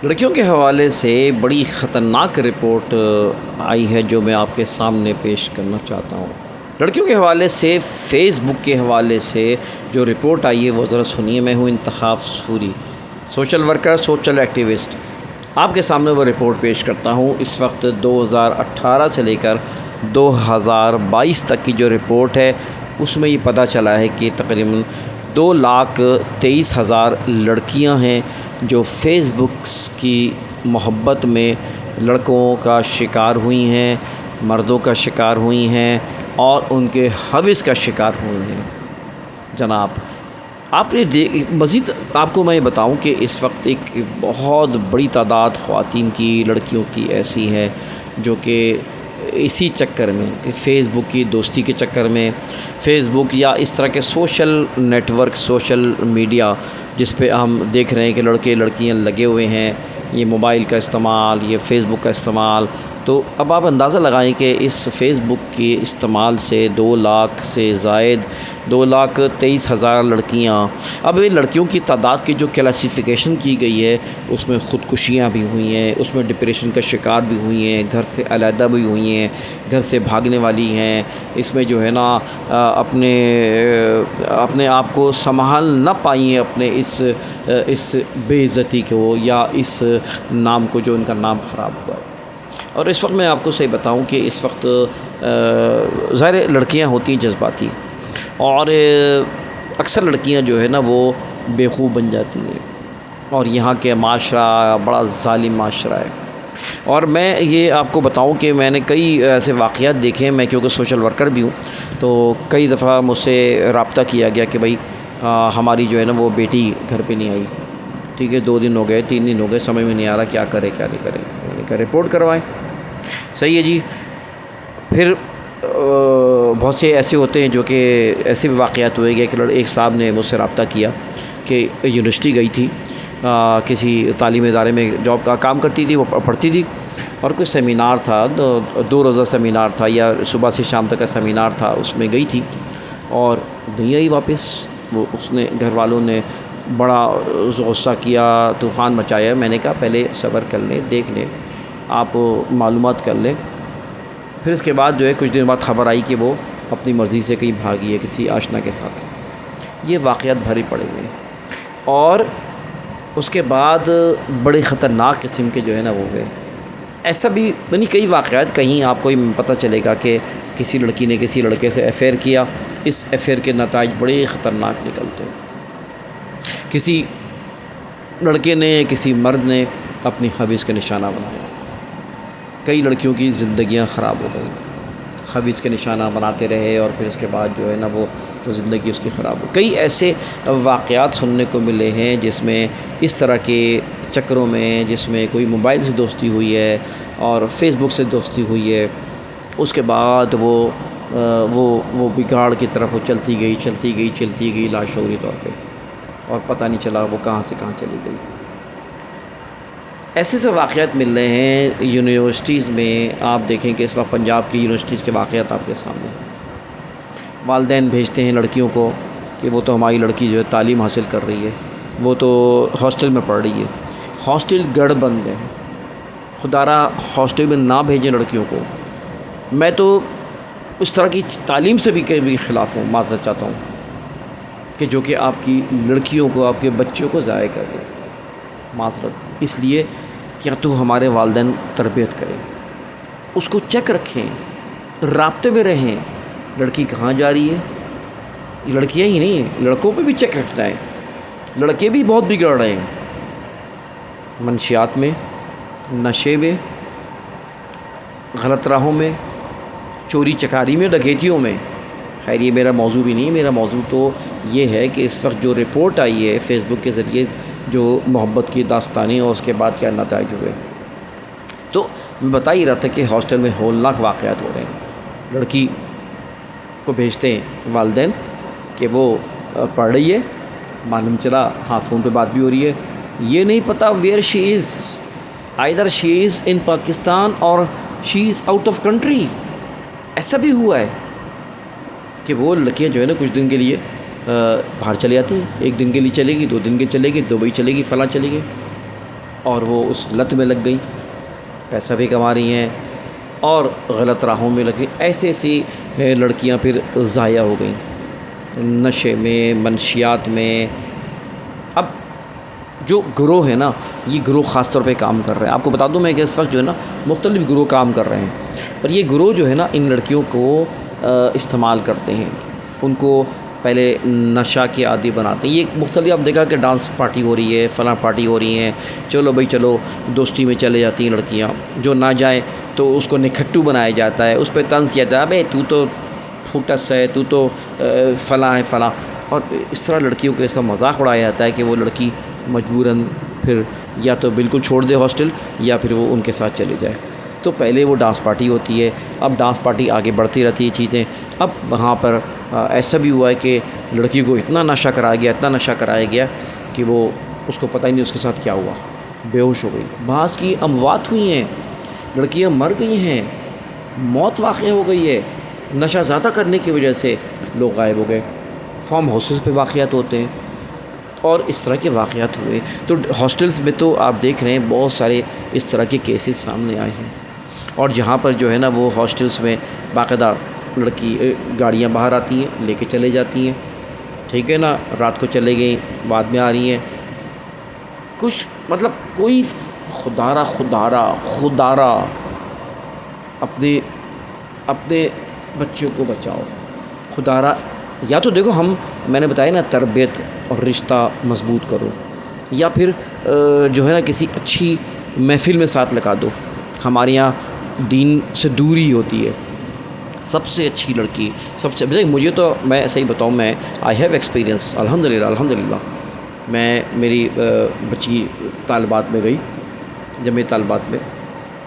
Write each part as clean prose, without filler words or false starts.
لڑکیوں کے حوالے سے بڑی خطرناک رپورٹ آئی ہے جو میں آپ کے سامنے پیش کرنا چاہتا ہوں۔ لڑکیوں کے حوالے سے فیس بک کے حوالے سے جو رپورٹ آئی ہے وہ ذرا سنیے۔ میں ہوں انتخاب sorry, social worker, social activist. آپ کے سامنے وہ رپورٹ پیش کرتا ہوں۔ اس وقت 2018 سے لے کر 2022 تک کی جو رپورٹ ہے اس میں یہ پتہ چلا ہے کہ تقریباً 2,23,000 لڑکیاں ہیں جو فیس بکس کی محبت میں لڑکوں کا شکار ہوئی ہیں، مردوں کا شکار ہوئی ہیں اور ان کے ہوس کا شکار ہوئی ہیں۔ جناب آپ نے مزید آپ کو میں بتاؤں کہ اس وقت ایک بہت بڑی تعداد خواتین کی، لڑکیوں کی ایسی ہے جو کہ اسی چکر میں کہ فیس بک کی دوستی کے چکر میں، فیس بک یا اس طرح کے social network, social media جس پہ ہم دیکھ رہے ہیں کہ لڑکے لڑکیاں لگے ہوئے ہیں، یہ موبائل کا استعمال، یہ فیس بک کا استعمال، تو اب آپ اندازہ لگائیں کہ اس فیس بک کے استعمال سے 2 لاکھ سے زائد 2,23,000 لڑکیاں، اب یہ لڑکیوں کی تعداد کی جو کلاسیفیکیشن کی گئی ہے اس میں خودکشیاں بھی ہوئی ہیں، اس میں ڈپریشن کا شکار بھی ہوئی ہیں، گھر سے علیحدہ بھی ہوئی ہیں، گھر سے بھاگنے والی ہیں، اس میں جو ہے نا اپنے آپ کو سنبھال نہ پائی ہیں، اپنے اس بے عزتی کو یا اس نام کو جو ان کا نام خراب ہوا ہے۔ اور اس وقت میں آپ کو صحیح بتاؤں کہ اس وقت ظاہر لڑکیاں ہوتی ہیں جذباتی، اور اکثر لڑکیاں جو ہے نا وہ بے خوب بن جاتی ہیں، اور یہاں کے معاشرہ بڑا ظالم معاشرہ ہے۔ اور میں یہ آپ کو بتاؤں کہ میں نے کئی ایسے واقعات دیکھے ہیں، میں کیونکہ سوشل ورکر بھی ہوں تو کئی دفعہ مجھ سے رابطہ کیا گیا کہ بھائی ہماری جو ہے نا وہ بیٹی گھر پہ نہیں آئی، ٹھیک ہے، 2 دن ہو گئے، 3 دن ہو گئے، سمجھ میں نہیں آ رہا کیا کرے کیا نہیں کرے۔ میں نے کہا رپورٹ کروائیں۔ صحیح ہے جی۔ پھر بہت سے ایسے ہوتے ہیں جو کہ ایسے بھی واقعات ہوئے گئے کہ ایک صاحب نے مجھ سے رابطہ کیا کہ یونیورسٹی گئی تھی، کسی تعلیمی ادارے میں جاب کا کام کرتی تھی، وہ پڑھتی تھی، اور کوئی سیمینار تھا، 2 روزہ سیمینار تھا یا صبح سے شام تک کا سیمینار تھا، اس میں گئی تھی اور نہیں آئی واپس۔ وہ اس نے گھر والوں نے بڑا غصہ کیا، طوفان مچایا۔ میں نے کہا پہلے صبر کر لیں، دیکھ لیں، آپ معلومات کر لیں۔ پھر اس کے بعد جو ہے کچھ دن بعد خبر آئی کہ وہ اپنی مرضی سے کہیں بھاگی ہے کسی آشنا کے ساتھ۔ یہ واقعات بھری پڑے ہوئے ہیں، اور اس کے بعد بڑے خطرناک قسم کے جو ہے نا وہ ہوئے۔ ایسا بھی یعنی کئی واقعات، کہیں آپ کو پتہ چلے گا کہ کسی لڑکی نے کسی لڑکے سے افیئر کیا، اس افیئر کے نتائج بڑے خطرناک نکلتے ہیں۔ کسی لڑکے نے، کسی مرد نے اپنی ہوس کا نشانہ بنایا، کئی لڑکیوں کی زندگیاں خراب ہو گئیں، ہوس کے نشانہ بناتے رہے اور پھر اس کے بعد جو ہے نا وہ زندگی اس کی خراب ہو۔ کئی ایسے واقعات سننے کو ملے ہیں جس میں اس طرح کے چکروں میں، جس میں کوئی موبائل سے دوستی ہوئی ہے اور فیس بک سے دوستی ہوئی ہے، اس کے بعد وہ بگاڑ کی طرف وہ چلتی گئی لاشعوری طور پہ، اور پتہ نہیں چلا وہ کہاں سے کہاں چلی گئی۔ ایسے سے واقعات مل رہے ہیں یونیورسٹیز میں۔ آپ دیکھیں کہ اس وقت پنجاب کی یونیورسٹیز کے واقعات آپ کے سامنے، والدین بھیجتے ہیں لڑکیوں کو کہ وہ تو ہماری لڑکی جو ہے تعلیم حاصل کر رہی ہے، وہ تو ہاسٹل میں پڑھ رہی ہے۔ ہاسٹل گڑھ بن گئے ہیں، خدا را ہاسٹل میں نہ بھیجیں لڑکیوں کو۔ میں تو اس طرح کی تعلیم سے بھی کئی خلاف ہوں، معذرت چاہتا ہوں کہ جو کہ آپ کی لڑکیوں کو، آپ کے بچوں کو ضائع کر دے۔ معذرت اس لیے کہ تو ہمارے والدین تربیت کریں، اس کو چیک رکھیں، رابطے میں رہیں، لڑکی کہاں جا رہی ہے۔ یہ لڑکیاں ہی نہیں ہیں، لڑکوں پہ بھی چیک رکھنا ہے۔ لڑکے بھی بہت بگڑ رہے ہیں، منشیات میں، نشے میں، غلط راہوں میں، چوری چکاری میں، ڈکیتیوں میں۔ خیر یہ میرا موضوع بھی نہیں، میرا موضوع تو یہ ہے کہ اس وقت جو رپورٹ آئی ہے فیس بک کے ذریعے، جو محبت کی داستانیں اور اس کے بعد کیا نتائج ہوئے، تو میں بتا ہی رہا تھا کہ ہاسٹل میں ہولناک واقعات ہو رہے ہیں۔ لڑکی کو بھیجتے ہیں والدین کہ وہ پڑھ رہی ہے، معلوم چلا ہاں فون پہ بات بھی ہو رہی ہے، یہ نہیں پتہ ویئر شی از، آئدر شی از ان پاکستان اور شی از آؤٹ آف کنٹری۔ ایسا بھی ہوا ہے کہ وہ لڑکیاں جو ہے نا کچھ دن کے لیے باہر چلی جاتی ہیں، 1 دن کے لیے چلے گی، 2 دن کے چلے گی، دبئی چلے گی، فلاں چلے گی۔ اور وہ اس لت میں لگ گئی، پیسہ بھی کما رہی ہیں اور غلط راہوں میں لگی. ایسے ایسی لڑکیاں پھر ضائع ہو گئیں نشے میں، منشیات میں. اب جو گروہ ہے نا، یہ گروہ خاص طور پہ کام کر رہے ہیں. آپ کو بتا دوں میں کہ اس وقت جو ہے نا مختلف گروہ کام کر رہے ہیں، اور یہ گروہ جو ہے نا ان لڑکیوں کو استعمال کرتے ہیں، ان کو پہلے نشہ کے عادی بناتے ہیں. یہ مختلف آپ دیکھا کہ ڈانس پارٹی ہو رہی ہے، فلاں پارٹی ہو رہی ہیں، چلو بھائی چلو، دوستی میں چلے جاتی ہیں لڑکیاں. جو نہ جائے تو اس کو نکھٹو بنایا جاتا ہے، اس پہ طنز کیا جاتا ہے، بھائی تو پھوٹس ہے، تو فلاں ہے فلاں. اور اس طرح لڑکیوں کو ایسا مذاق اڑایا جاتا ہے کہ وہ لڑکی مجبوراً پھر یا تو بالکل چھوڑ دے ہاسٹل، یا پھر وہ ان کے ساتھ چلے جائے. تو پہلے وہ ڈانس پارٹی ہوتی ہے، اب ڈانس پارٹی آگے بڑھتی رہتی ہے چیزیں. اب وہاں پر ایسا بھی ہوا ہے کہ لڑکی کو اتنا نشہ کرایا گیا، اتنا نشہ کرایا گیا کہ وہ اس کو پتہ ہی نہیں اس کے ساتھ کیا ہوا، بے ہوش ہو گئی. بعض کی اموات ہوئی ہیں، لڑکیاں مر گئی ہیں، موت واقع ہو گئی ہے، نشہ زیادہ کرنے کی وجہ سے لوگ غائب ہو گئے. فارم ہاؤسز پہ واقعات ہوتے ہیں اور اس طرح کے واقعات ہوئے. تو ہاسٹلس میں تو آپ دیکھ رہے ہیں بہت سارے اس طرح کے کیسز سامنے آئے ہیں. اور جہاں پر جو ہے نا وہ ہاسٹلس میں باقاعدہ لڑکی گاڑیاں باہر آتی ہیں، لے کے چلے جاتی ہیں، ٹھیک ہے نا، رات کو چلے گئیں، بعد میں آ رہی ہیں. کچھ مطلب کوئی خدارہ اپنے بچوں کو بچاؤ. خدارہ یا تو دیکھو میں نے بتایا نا تربیت اور رشتہ مضبوط کرو، یا پھر جو ہے نا کسی اچھی محفل میں ساتھ لگا دو. ہمارے یہاں دین سے دوری ہوتی ہے. سب سے اچھی لڑکی، سب سے مجھے تو میں صحیح بتاؤں، میں آئی ہیو ایکسپیرینس الحمدللہ. میں میری بچی طالبات میں گئی، جامعہ طالبات میں،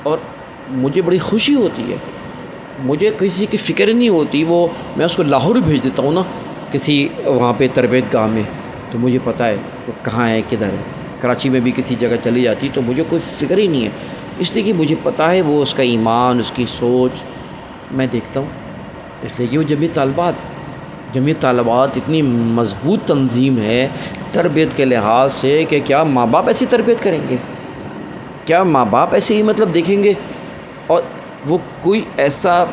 اور مجھے بڑی خوشی ہوتی ہے. مجھے کسی کی فکر نہیں ہوتی. وہ میں اس کو لاہور بھیج دیتا ہوں نا کسی وہاں پہ تربیت گاہ میں، تو مجھے پتہ ہے وہ کہاں ہے، کدھر ہے. کراچی میں بھی کسی جگہ چلی جاتی تو مجھے کوئی فکر ہی نہیں ہے، اس لیے کہ مجھے پتہ ہے وہ اس کا ایمان، اس کی سوچ میں دیکھتا ہوں. اس لیے کہ وہ جامعہ طالبات اتنی مضبوط تنظیم ہے تربیت کے لحاظ سے کہ کیا ماں باپ ایسی تربیت کریں گے؟ کیا ماں باپ ایسے ہی مطلب دیکھیں گے؟ اور وہ کوئی ایسا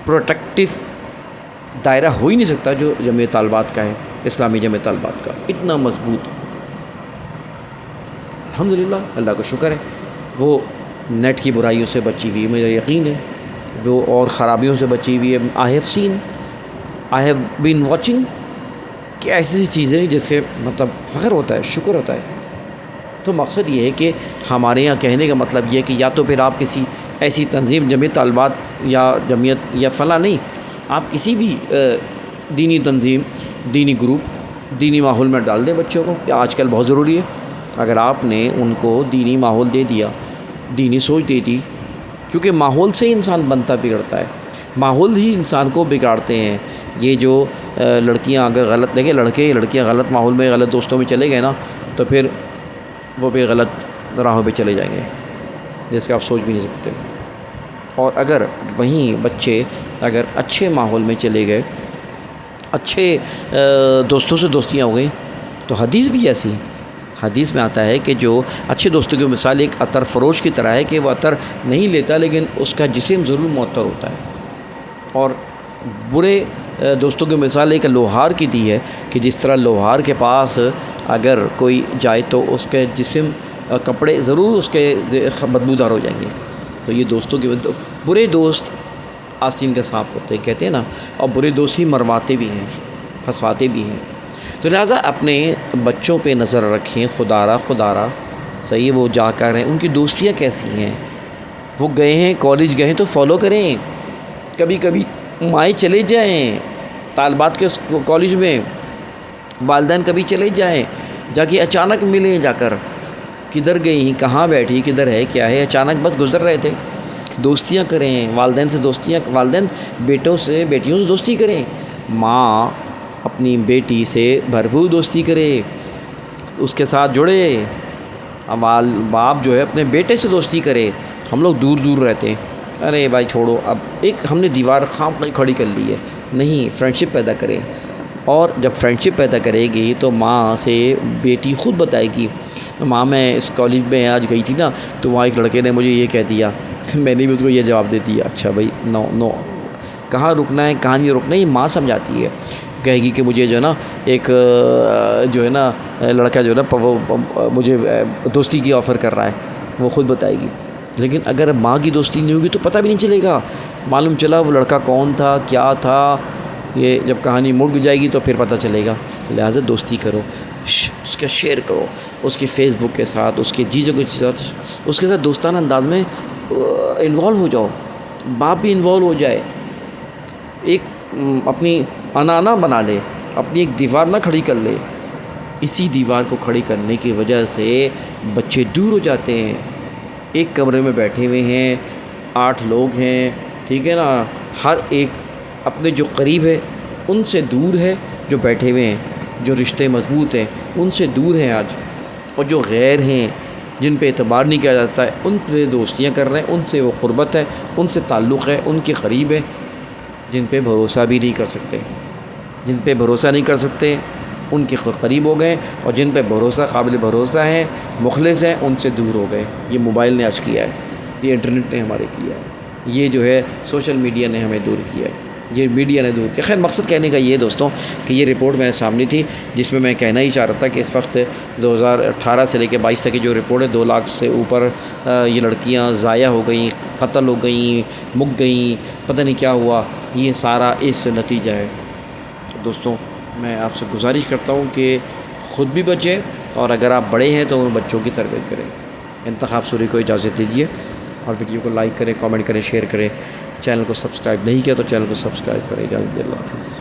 پروٹیکٹیو دائرہ ہو ہی نہیں سکتا جو جامعہ طالبات کا ہے، اسلامی جامعہ طالبات کا، اتنا مضبوط. الحمدللہ، اللہ کا شکر ہے. وہ نیٹ کی برائیوں سے بچی ہوئی، مجھے یقین ہے وہ، اور خرابیوں سے بچی ہوئی ہے. آئی ہیو بین واچنگ کہ ایسی ایسی چیزیں جس سے مطلب فخر ہوتا ہے، شکر ہوتا ہے. تو مقصد یہ ہے کہ ہمارے یہاں کہنے کا مطلب یہ ہے کہ یا تو پھر آپ کسی ایسی تنظیم، جامعہ طالبات یا جمعیت یا فلاں نہیں، آپ کسی بھی دینی تنظیم، دینی گروپ، دینی ماحول میں ڈال دیں بچوں کو. آج کل بہت ضروری ہے. اگر آپ نے ان کو دینی ماحول دے دیا، دینی سوچ دے دی، کیونکہ ماحول سے ہی انسان بنتا بگڑتا ہے، ماحول ہی انسان کو بگاڑتے ہیں. یہ جو لڑکیاں اگر غلط، دیکھیں لڑکیاں غلط ماحول میں، غلط دوستوں میں چلے گئے نا، تو پھر وہ بھی غلط راہوں پہ چلے جائیں گے جس کا آپ سوچ بھی نہیں سکتے. اور اگر وہیں بچے اگر اچھے ماحول میں چلے گئے، اچھے دوستوں سے دوستیاں ہو گئیں، تو حدیث بھی ایسی ہے. حدیث میں آتا ہے کہ جو اچھے دوستوں کی مثال ایک عطر فروش کی طرح ہے کہ وہ عطر نہیں لیتا لیکن اس کا جسم ضرور معطر ہوتا ہے. اور برے دوستوں کی مثال ایک لوہار کی دی ہے کہ جس طرح لوہار کے پاس اگر کوئی جائے تو اس کے جسم، کپڑے ضرور اس کے بدبودار ہو جائیں گے. تو یہ دوستوں کی برے دوست آستین کا سانپ ہوتے ہیں، کہتے ہیں نا، اور برے دوست ہی مرواتے بھی ہیں، پھنسواتے بھی ہیں. تو لہٰذا اپنے بچوں پہ نظر رکھیں. خدارہ صحیح، وہ جا کر رہے ہیں، ان کی دوستیاں کیسی ہیں، وہ گئے ہیں کالج گئے ہیں تو فالو کریں. کبھی کبھی مائیں چلے جائیں طالبات کے کالج میں، والدین کبھی چلے جائیں، جا کے اچانک ملیں، جا کر کدھر گئی، کہاں بیٹھی، کدھر ہے، کیا ہے، اچانک بس گزر رہے تھے. دوستیاں کریں، والدین سے دوستیاں، والدین بیٹیوں سے دوستی کریں. ماں اپنی بیٹی سے بھرپور دوستی کرے، اس کے ساتھ جڑے. باپ جو ہے اپنے بیٹے سے دوستی کرے. ہم لوگ دور دور رہتے ہیں، ارے بھائی چھوڑو، اب ایک ہم نے دیوار خام کھڑی کر لی ہے. نہیں، فرینڈشپ پیدا کریں. اور جب فرینڈشپ پیدا کرے گی تو ماں سے بیٹی خود بتائے گی ماں میں اس کالج میں آج گئی تھی نا تو وہاں ایک لڑکے نے مجھے یہ کہہ دیا، میں نے بھی اس کو یہ جواب دے دیا، اچھا بھائی نو نو، کہاں رکنا ہے کہاں نہیں رکنا ہے یہ ماں سمجھاتی ہے، کہے گی کہ مجھے جو ہے نا ایک جو ہے نا لڑکا جو ہے نا مجھے دوستی کی آفر کر رہا ہے، وہ خود بتائے گی۔ لیکن اگر ماں کی دوستی نہیں ہوگی تو پتہ بھی نہیں چلے گا، معلوم چلا وہ لڑکا کون تھا کیا تھا، یہ جب کہانی مڑ جائے گی تو پھر پتہ چلے گا۔ لہٰذا دوستی کرو، اس کا شیئر کرو، اس کے فیس بک کے ساتھ، اس کے جیجوں کے ساتھ، اس کے ساتھ دوستانہ انداز میں انوالو ہو جاؤ، باپ بھی انوالو ہو جائے، ایک اپنی انا بنا لے، اپنی ایک دیوار نہ کھڑی کر لے۔ اسی دیوار کو کھڑی کرنے کی وجہ سے بچے دور ہو جاتے ہیں، ایک کمرے میں بیٹھے ہوئے ہیں، 8 لوگ ہیں، ٹھیک ہے نا، ہر ایک اپنے جو قریب ہے ان سے دور ہے، جو بیٹھے ہوئے ہیں، جو رشتے مضبوط ہیں ان سے دور ہیں آج، اور جو غیر ہیں جن پہ اعتبار نہیں کیا جا سکتا ہے ان پہ دوستیاں کر رہے ہیں، ان سے وہ قربت ہے، ان سے تعلق ہے، ان کے قریب ہے، جن پہ بھروسہ بھی نہیں کر سکتے، جن پہ بھروسہ نہیں کر سکتے ان کے قریب ہو گئے، اور جن پہ بھروسہ قابل بھروسہ ہیں مخلص ہیں ان سے دور ہو گئے۔ یہ موبائل نے آج کیا ہے، یہ انٹرنیٹ نے ہمارے کیا ہے، یہ جو ہے سوشل میڈیا نے ہمیں دور کیا ہے، یہ میڈیا نے دور کیا۔ خیر مقصد کہنے کا یہ دوستوں کہ یہ رپورٹ میرے سامنے تھی جس میں کہنا ہی چاہ رہا تھا کہ اس وقت 2018 سے لے کے 22 تک کی جو رپورٹ ہے 2 لاکھ سے اوپر یہ لڑکیاں ضائع ہو گئیں، قتل ہو گئیں، مک گئیں، پتہ نہیں کیا ہوا، یہ سارا اس نتیجہ ہے۔ دوستوں میں آپ سے گزارش کرتا ہوں کہ خود بھی بچیں، اور اگر آپ بڑے ہیں تو ان بچوں کی تربیت کریں۔ انتخاب سوری کو اجازت دیجیے، اور ویڈیو کو لائک کریں، کامنٹ کریں، شیئر کریں، چینل کو سبسکرائب نہیں کیا تو چینل کو سبسکرائب کریں۔ اجازت دی، اللہ حافظ۔